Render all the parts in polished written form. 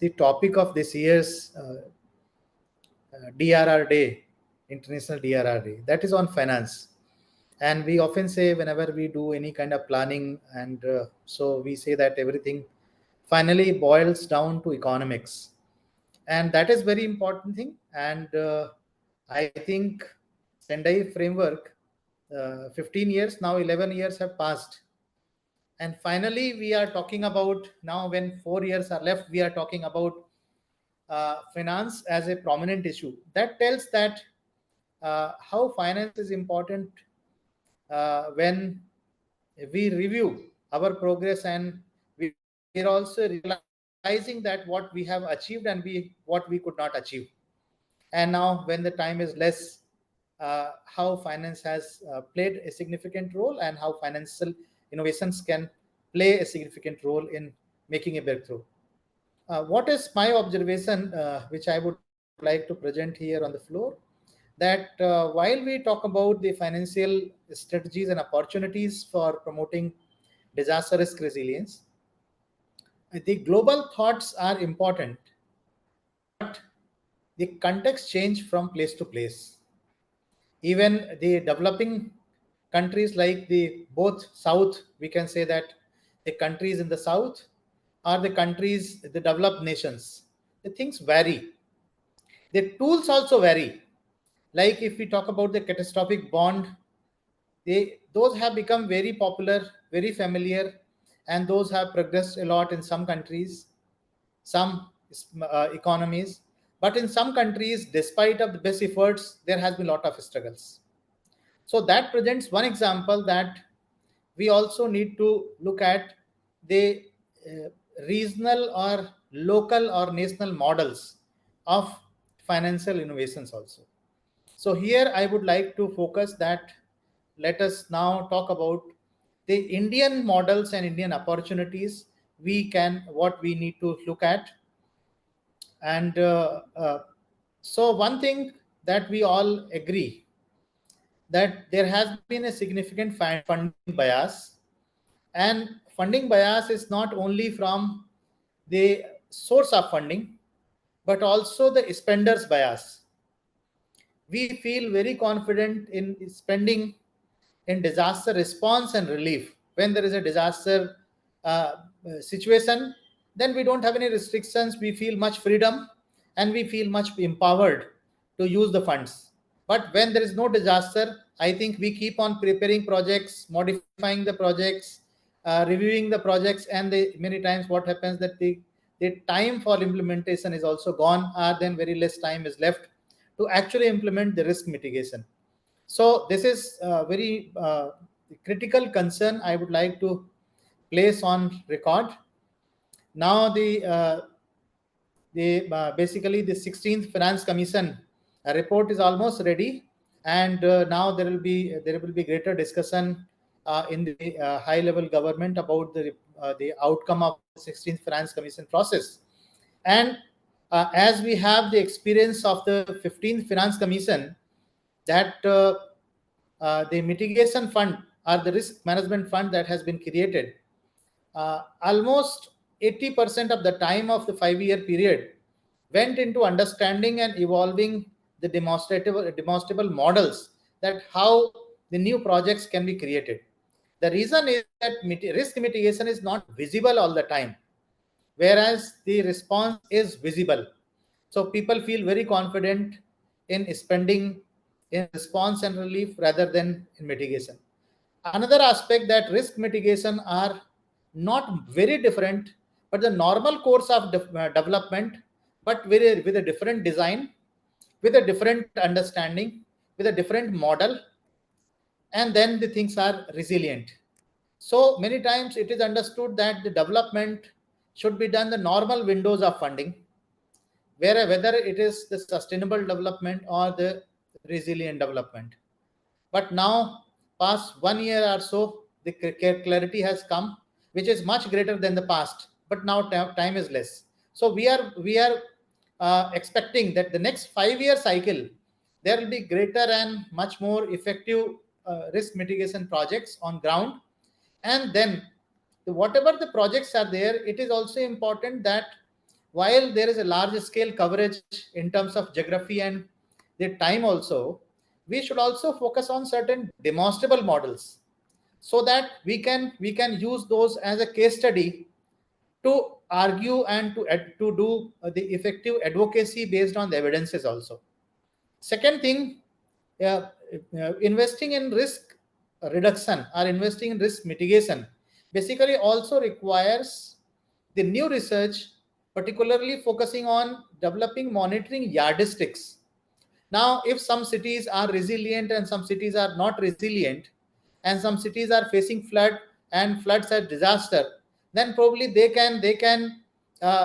the topic of this year's DRR Day, International DRR Day. That is on finance. And we often say whenever we do any kind of planning, and so we say that everything finally boils down to economics. And that is very important thing. And I think Sendai framework, 15 years, now 11 years have passed. And finally, we are talking about now when 4 years are left, we are talking about finance as a prominent issue. That tells that how finance is important when we review our progress, and we are also realizing that what we have achieved and what we could not achieve. And now when the time is less, how finance has played a significant role, and how financial innovations can play a significant role in making a breakthrough. What is my observation, which I would like to present here on the floor, that while we talk about the financial strategies and opportunities for promoting disaster risk resilience, the global thoughts are important, but the context change from place to place. Even the developing countries like the both south, we can say that the countries in the south are the countries, the developed nations. The things vary. The tools also vary. Like if we talk about the catastrophic bond, those have become very popular, very familiar, and those have progressed a lot in some countries, some economies. But in some countries, despite of the best efforts, there has been a lot of struggles. So that presents one example that we also need to look at the uh, regional or local or national models of financial innovations also. So here I would like to focus that let us now talk about the Indian models and Indian opportunities we can what we need to look at. And so one thing that we all agree that there has been a significant funding bias, and funding bias is not only from the source of funding but also the spender's bias. We feel very confident in spending in disaster response and relief. When there is a disaster situation, then we don't have any restrictions. We feel much freedom and we feel much empowered to use the funds. But when there is no disaster, I think we keep on preparing projects, modifying the projects, reviewing the projects, and many times what happens that the time for implementation is also gone, then very less time is left to actually implement the risk mitigation. So this is a very critical concern I would like to place on record. Now the basically the 16th Finance Commission report is almost ready, and now there will be greater discussion in the high level government about the outcome of the 16th Finance Commission process. And as we have the experience of the 15th Finance Commission, that the mitigation fund or the risk management fund that has been created, almost 80% of the time of the 5 year period went into understanding and evolving the demonstrable models that how the new projects can be created. The reason is that risk mitigation is not visible all the time, whereas the response is visible. So people feel very confident in spending in response and relief rather than in mitigation. Another aspect that risk mitigation are not very different, but the normal course of development, but with a different design, with a different understanding, with a different model, and then the things are resilient. So many times it is understood that the development should be done the normal windows of funding, whether it is the sustainable development or the resilient development. But now, past 1 year or so, the clarity has come, which is much greater than the past. But now time is less. So we are expecting that the next 5 year cycle there will be greater and much more effective risk mitigation projects on ground. And then whatever the projects are there, it is also important that while there is a large scale coverage in terms of geography and the time also, we should also focus on certain demonstrable models, so that we can use those as a case study to argue and to do the effective advocacy based on the evidences also. Second thing, uh, investing in risk reduction or investing in risk mitigation basically also requires the new research, particularly focusing on developing monitoring yardsticks. Now, if some cities are resilient and some cities are not resilient, and some cities are facing flood and floods are disaster, then probably they can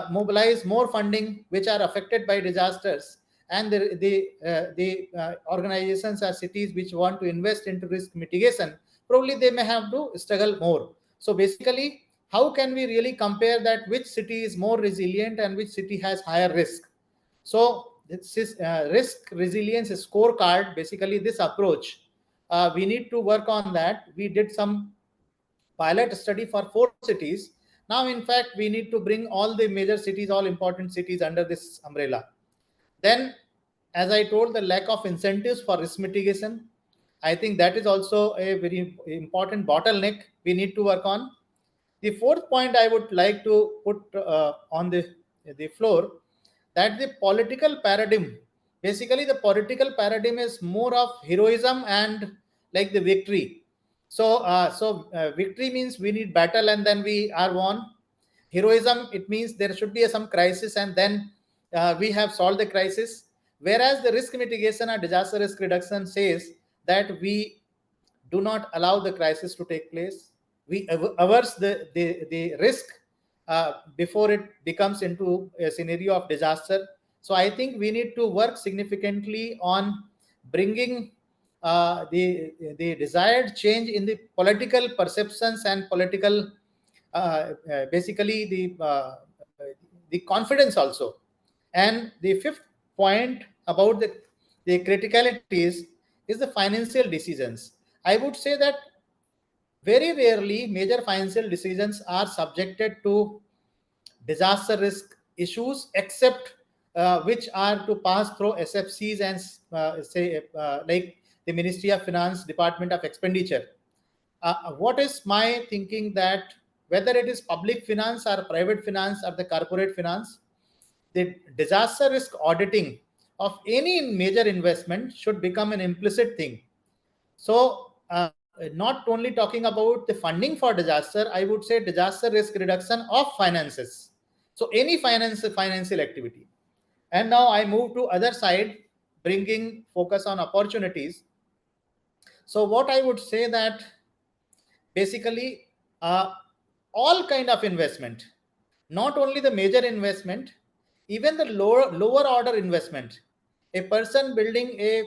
mobilize more funding which are affected by disasters, and the organizations or cities which want to invest into risk mitigation, probably they may have to struggle more. So basically, how can we really compare that which city is more resilient and which city has higher risk? So this is risk resilience scorecard. Basically, this approach, we need to work on that. We did some pilot study for 4 cities. Now, in fact, we need to bring all the major cities, all important cities under this umbrella. Then, as I told, the lack of incentives for risk mitigation, I think that is also a very important bottleneck we need to work on. The fourth point I would like to put on the floor, that the political paradigm, basically the political paradigm is more of heroism and like the victory. So victory means we need battle and then we are won. Heroism, it means there should be some crisis and then we have solved the crisis. Whereas the risk mitigation or disaster risk reduction says that we do not allow the crisis to take place. We averse the risk before it becomes into a scenario of disaster. So I think we need to work significantly on bringing the desired change in the political perceptions and political basically the confidence also. And the fifth point about the criticalities is the financial decisions. I would say that very rarely major financial decisions are subjected to disaster risk issues, except which are to pass through SFCs and say like the Ministry of Finance, Department of Expenditure. What is my thinking, that whether it is public finance or private finance or the corporate finance, the disaster risk auditing of any major investment should become an implicit thing. So, not only talking about the funding for disaster, I would say disaster risk reduction of finances. So, any financial activity. And now I move to other side, bringing focus on opportunities. So, what I would say that basically uh, all kind of investment, not only the major investment, even the lower order investment. A person building a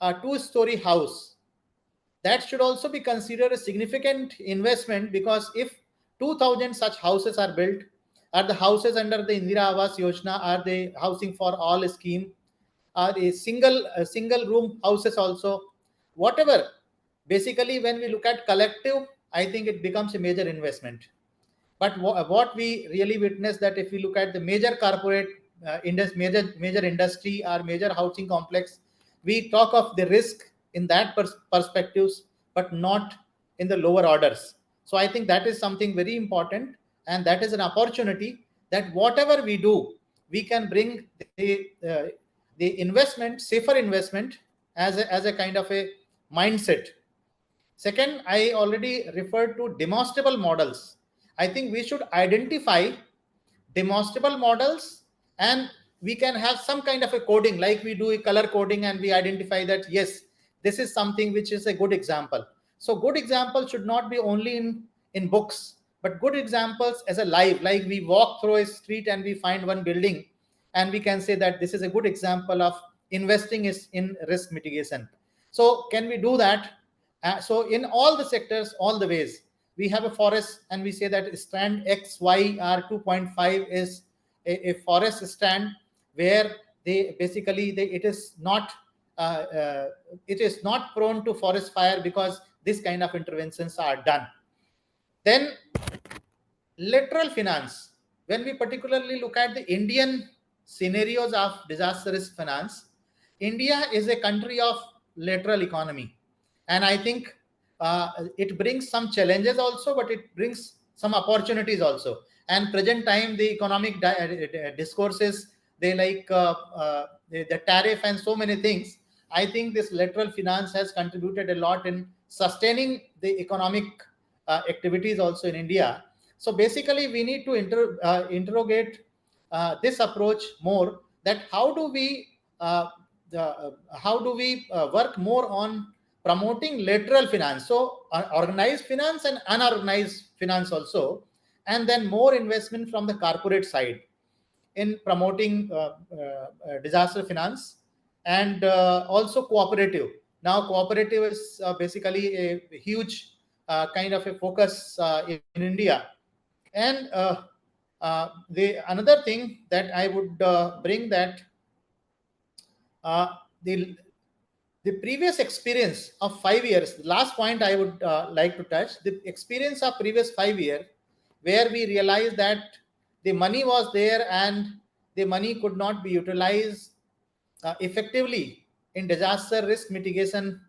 2-story house, that should also be considered a significant investment, because if 2000 such houses are built, are the houses under the Indira Awas Yojana, are the housing for all scheme, are a single room houses also, whatever, basically when we look at collective, I think it becomes a major investment. But what we really witness, that if we look at the major corporate major industry or major housing complex, we talk of the risk in that perspectives, but not in the lower orders. So I think that is something very important, and that is an opportunity, that whatever we do, we can bring the investment, safer investment, as a kind of a mindset. Second, I already referred to demonstrable models. I think we should identify demonstrable models, and we can have some kind of a coding, like we do a color coding, and we identify that yes, this is something which is a good example. So good example should not be only in books, but good examples as a live, like we walk through a street and we find one building, and we can say that this is a good example of investing is in risk mitigation. So can we do that? So in all the sectors, all the ways, we have a forest, and we say that strand X, Y, or 2.5 is a forest strand, where they basically it is not it is not prone to forest fire, because this kind of interventions are done. Then lateral finance. when we particularly look at the Indian scenarios of disaster risk finance, India is a country of lateral economy, and I think it brings some challenges also, but it brings some opportunities also. And present time, the economic discourses, they like the tariff and so many things. I think this lateral finance has contributed a lot in sustaining the economic activities also in India. So basically, we need to interrogate this approach more. That how do we work more on promoting lateral finance, so organized finance and unorganized finance also, and then more investment from the corporate side in promoting disaster finance, and also cooperative. Now cooperative is basically a huge kind of a focus in India. And the another thing that I would bring, that uh, the the previous experience of 5 years, the last point I would like to touch, the experience of previous 5 years, where we realized that the money was there and the money could not be utilized effectively in disaster risk mitigation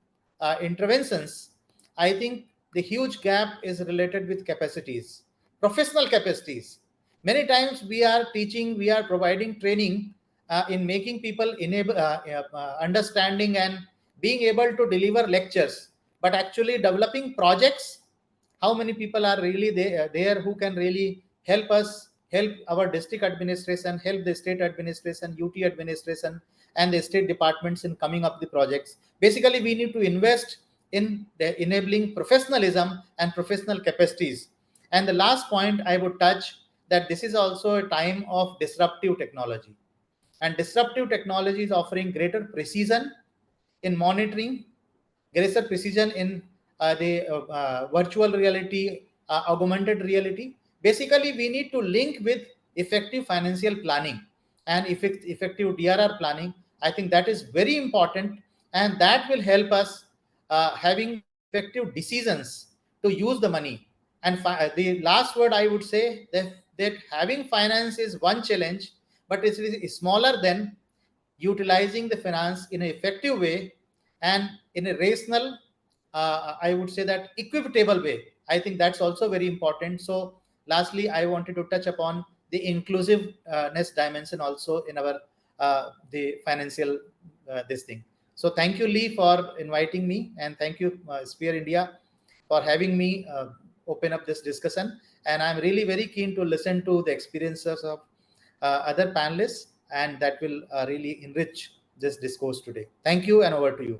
interventions. I think the huge gap is related with capacities, professional capacities. Many times we are teaching, we are providing training in making people enable understanding and being able to deliver lectures, but actually developing projects, how many people are really there who can really help us, help our district administration, help the state administration, UT administration, and the state departments in coming up the projects. Basically, we need to invest in the enabling professionalism and professional capacities. And the last point I would touch, that this is also a time of disruptive technology, and disruptive technology is offering greater precision in monitoring, greater precision in the virtual reality, augmented reality. Basically, we need to link with effective financial planning and effective DRR planning. I think that is very important, and that will help us having effective decisions to use the money. And the last word I would say, that having finance is one challenge, but it is smaller than utilizing the finance in an effective way and in a rational, I would say that equitable way. I think that's also very important. So lastly, I wanted to touch upon the inclusiveness dimension also in our the financial this thing. So thank you, Lee, for inviting me, and thank you, Sphere India, for having me open up this discussion. And I'm really very keen to listen to the experiences of other panelists, and that will really enrich this discourse today. Thank you, and over to you.